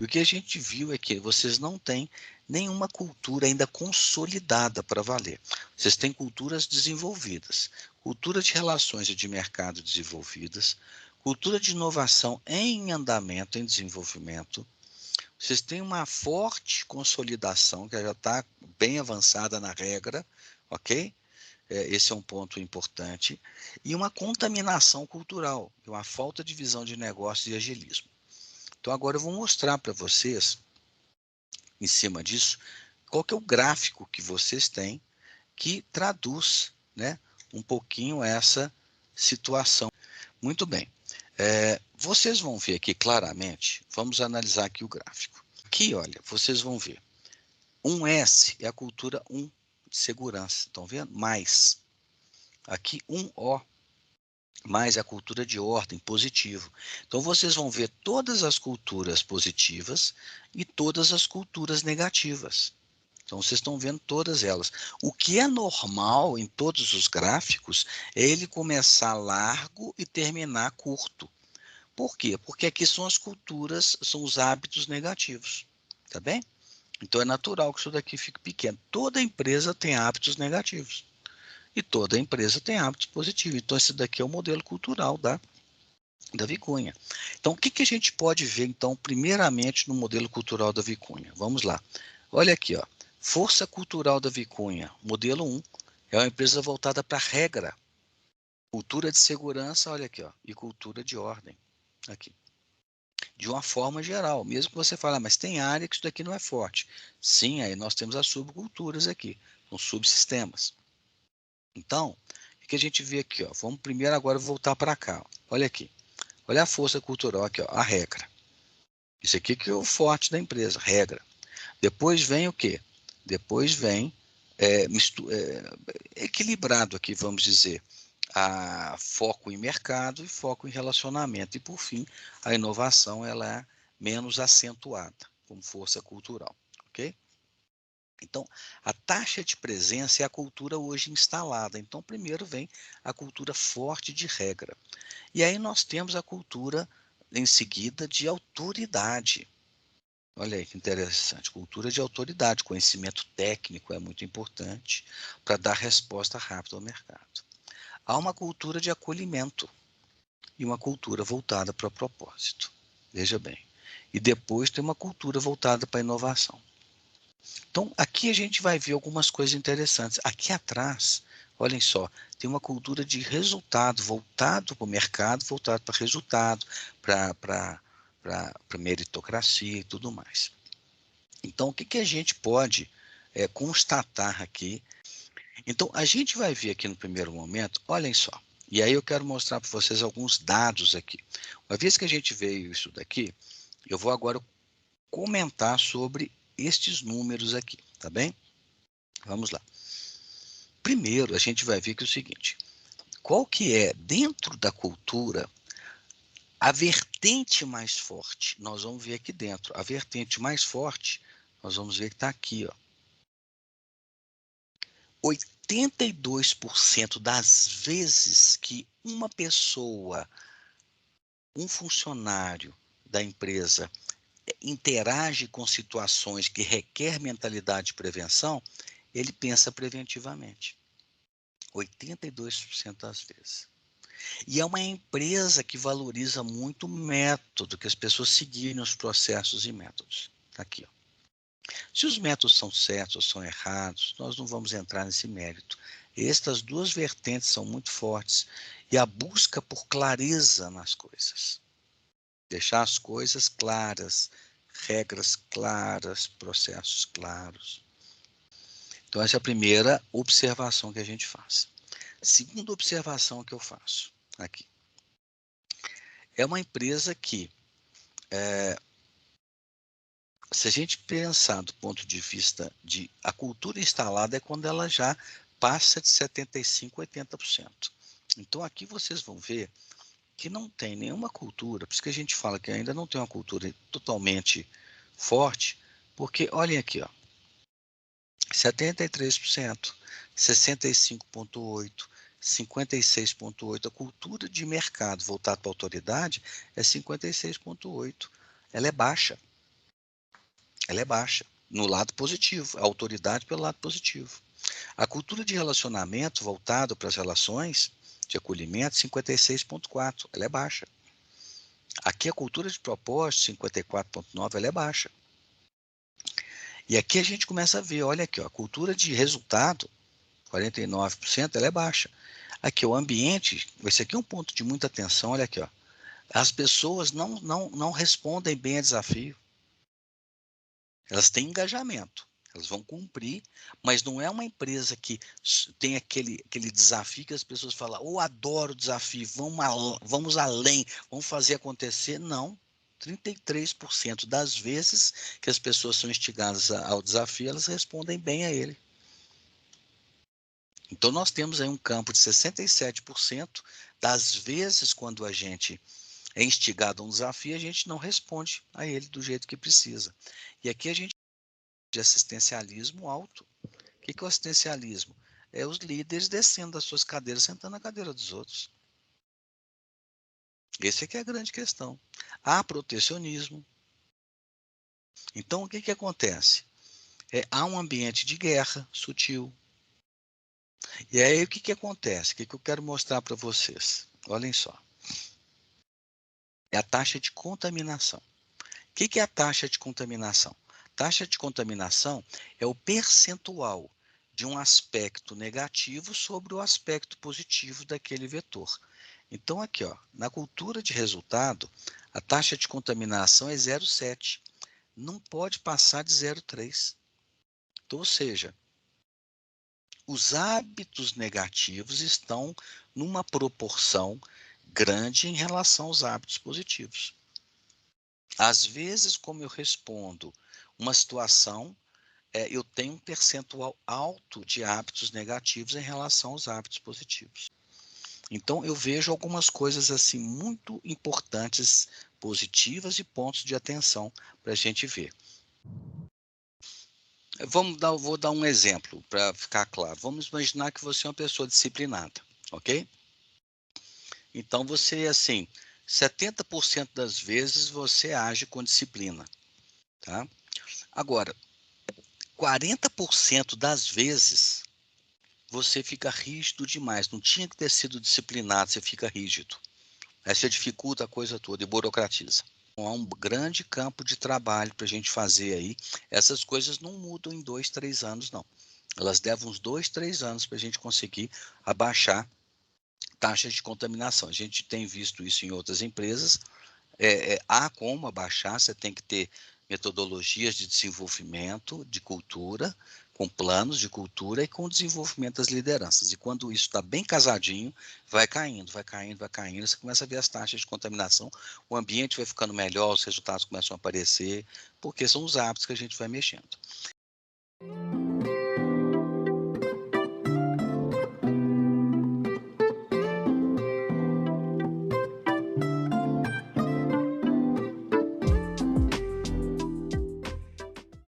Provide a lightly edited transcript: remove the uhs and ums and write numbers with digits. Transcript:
o que a gente viu é que vocês não têm nenhuma cultura ainda consolidada para valer. Vocês têm culturas desenvolvidas, cultura de relações e de mercado desenvolvidas, cultura de inovação em andamento, em desenvolvimento. Vocês têm uma forte consolidação, que já está bem avançada na regra, ok? Esse é um ponto importante. E uma contaminação cultural, uma falta de visão de negócio e agilismo. Então, agora eu vou mostrar para vocês, em cima disso, qual que é o gráfico que vocês têm que traduz, né, um pouquinho essa situação. Muito bem. Vocês vão ver aqui claramente, vamos analisar aqui o gráfico. Aqui, olha, vocês vão ver. 1S é a cultura 1 de segurança, estão vendo? Mais. Aqui 1O, mais a cultura de ordem, positivo. Então, vocês vão ver todas as culturas positivas e todas as culturas negativas. Então, vocês estão vendo todas elas. O que é normal em todos os gráficos é ele começar largo e terminar curto. Por quê? Porque aqui são as culturas, são os hábitos negativos. Tá bem? Então, é natural que isso daqui fique pequeno. Toda empresa tem hábitos negativos. E toda empresa tem hábitos positivos. Então, esse daqui é o modelo cultural da Vicunha. Então, o que, que a gente pode ver, então, primeiramente, no modelo cultural da Vicunha? Vamos lá. Olha aqui, ó. Força cultural da Vicunha, modelo 1, é uma empresa voltada para regra. Cultura de segurança, olha aqui, ó, e cultura de ordem. Aqui. De uma forma geral, mesmo que você fale, mas tem área que isso daqui não é forte. Sim, aí nós temos as subculturas aqui, são subsistemas. Então, o que a gente vê aqui? Ó? Vamos primeiro agora voltar para cá. Ó. Olha aqui. Olha a força cultural aqui, ó, a regra. Isso aqui que é o forte da empresa, regra. Depois vem o quê? Depois vem equilibrado aqui, vamos dizer, a foco em mercado e foco em relacionamento. E, por fim, a inovação ela é menos acentuada, como força cultural. Ok? Então, a taxa de presença é a cultura hoje instalada. Então, primeiro vem a cultura forte de regra. E aí nós temos a cultura, em seguida, de autoridade. Olha aí que interessante. Cultura de autoridade, conhecimento técnico é muito importante para dar resposta rápida ao mercado. Há uma cultura de acolhimento e uma cultura voltada para o propósito. Veja bem. E depois tem uma cultura voltada para a inovação. Então, aqui a gente vai ver algumas coisas interessantes. Aqui atrás, olhem só, tem uma cultura de resultado, voltado para o mercado, voltado para resultado, para meritocracia e tudo mais. Então, o que, que a gente pode constatar aqui? Então, a gente vai ver aqui no primeiro momento, olhem só, e aí eu quero mostrar para vocês alguns dados aqui. Uma vez que a gente veio isso daqui, eu vou agora comentar sobre estes números aqui, tá bem? Vamos lá. Primeiro, a gente vai ver que é o seguinte, qual que é, dentro da cultura, a vertente mais forte? Nós vamos ver aqui dentro. A vertente mais forte, nós vamos ver que está aqui, ó. 82% das vezes que uma pessoa, um funcionário da empresa, interage com situações que requer mentalidade de prevenção, ele pensa preventivamente. 82% das vezes. E é uma empresa que valoriza muito o método, que as pessoas seguirem os processos e métodos. Está aqui, ó. Se os métodos são certos ou são errados, nós não vamos entrar nesse mérito. Estas duas vertentes são muito fortes e a busca por clareza nas coisas. Deixar as coisas claras, regras claras, processos claros. Então, essa é a primeira observação que a gente faz. Segunda observação que eu faço aqui. É uma empresa que, se a gente pensar do ponto de vista de a cultura instalada, é quando ela já passa de 75% a 80%. Então, aqui vocês vão ver que não tem nenhuma cultura, por isso que a gente fala que ainda não tem uma cultura totalmente forte, porque olhem aqui, ó, 73%, 65,8%, 56,8%. A cultura de mercado voltada para a autoridade é 56,8%. Ela é baixa. ela é baixa, no lado positivo, a autoridade pelo lado positivo. A cultura de relacionamento voltada para as relações de acolhimento, 56,4, ela é baixa. Aqui a cultura de propósito, 54,9, ela é baixa. E aqui a gente começa a ver, olha aqui, ó, a cultura de resultado, 49%, ela é baixa. Aqui o ambiente, esse aqui é um ponto de muita atenção, olha aqui, ó. As pessoas não respondem bem a desafio. Elas têm engajamento, elas vão cumprir, mas não é uma empresa que tem aquele desafio que as pessoas falam, oh, adoro o desafio, vamos além, vamos fazer acontecer. Não. 33% das vezes que as pessoas são instigadas ao desafio, elas respondem bem a ele. Então, nós temos aí um campo de 67% das vezes quando a gente é instigado a um desafio, a gente não responde a ele do jeito que precisa. E aqui a gente de assistencialismo alto. O que é o assistencialismo? É os líderes descendo das suas cadeiras, sentando na cadeira dos outros. Esse aqui é a grande questão. Há protecionismo. Então, o que acontece? Há um ambiente de guerra sutil. E aí, o que acontece? O que eu quero mostrar para vocês? Olhem só. É a taxa de contaminação. O que é a taxa de contaminação? Taxa de contaminação é o percentual de um aspecto negativo sobre o aspecto positivo daquele vetor. Então, aqui, ó, na cultura de resultado, a taxa de contaminação é 0,7. Não pode passar de 0,3. Então, ou seja, os hábitos negativos estão numa proporção grande em relação aos hábitos positivos. Às vezes, como eu respondo uma situação, eu tenho um percentual alto de hábitos negativos em relação aos hábitos positivos. Então, eu vejo algumas coisas assim muito importantes, positivas e pontos de atenção para a gente ver. Vou dar um exemplo para ficar claro. Vamos imaginar que você é uma pessoa disciplinada, ok? Então, você, assim, 70% das vezes você age com disciplina, tá? Agora, 40% das vezes você fica rígido demais. Não tinha que ter sido disciplinado, você fica rígido. Aí você dificulta a coisa toda e burocratiza. Há um grande campo de trabalho para a gente fazer aí. Essas coisas não mudam em 2, 3 anos, não. Elas levam uns 2, 3 anos para a gente conseguir abaixar taxas de contaminação. A gente tem visto isso em outras empresas. Há como abaixar, você tem que ter metodologias de desenvolvimento, de cultura, com planos de cultura e com desenvolvimento das lideranças. E quando isso está bem casadinho, vai caindo, vai caindo, vai caindo, você começa a ver as taxas de contaminação, o ambiente vai ficando melhor, os resultados começam a aparecer, porque são os hábitos que a gente vai mexendo.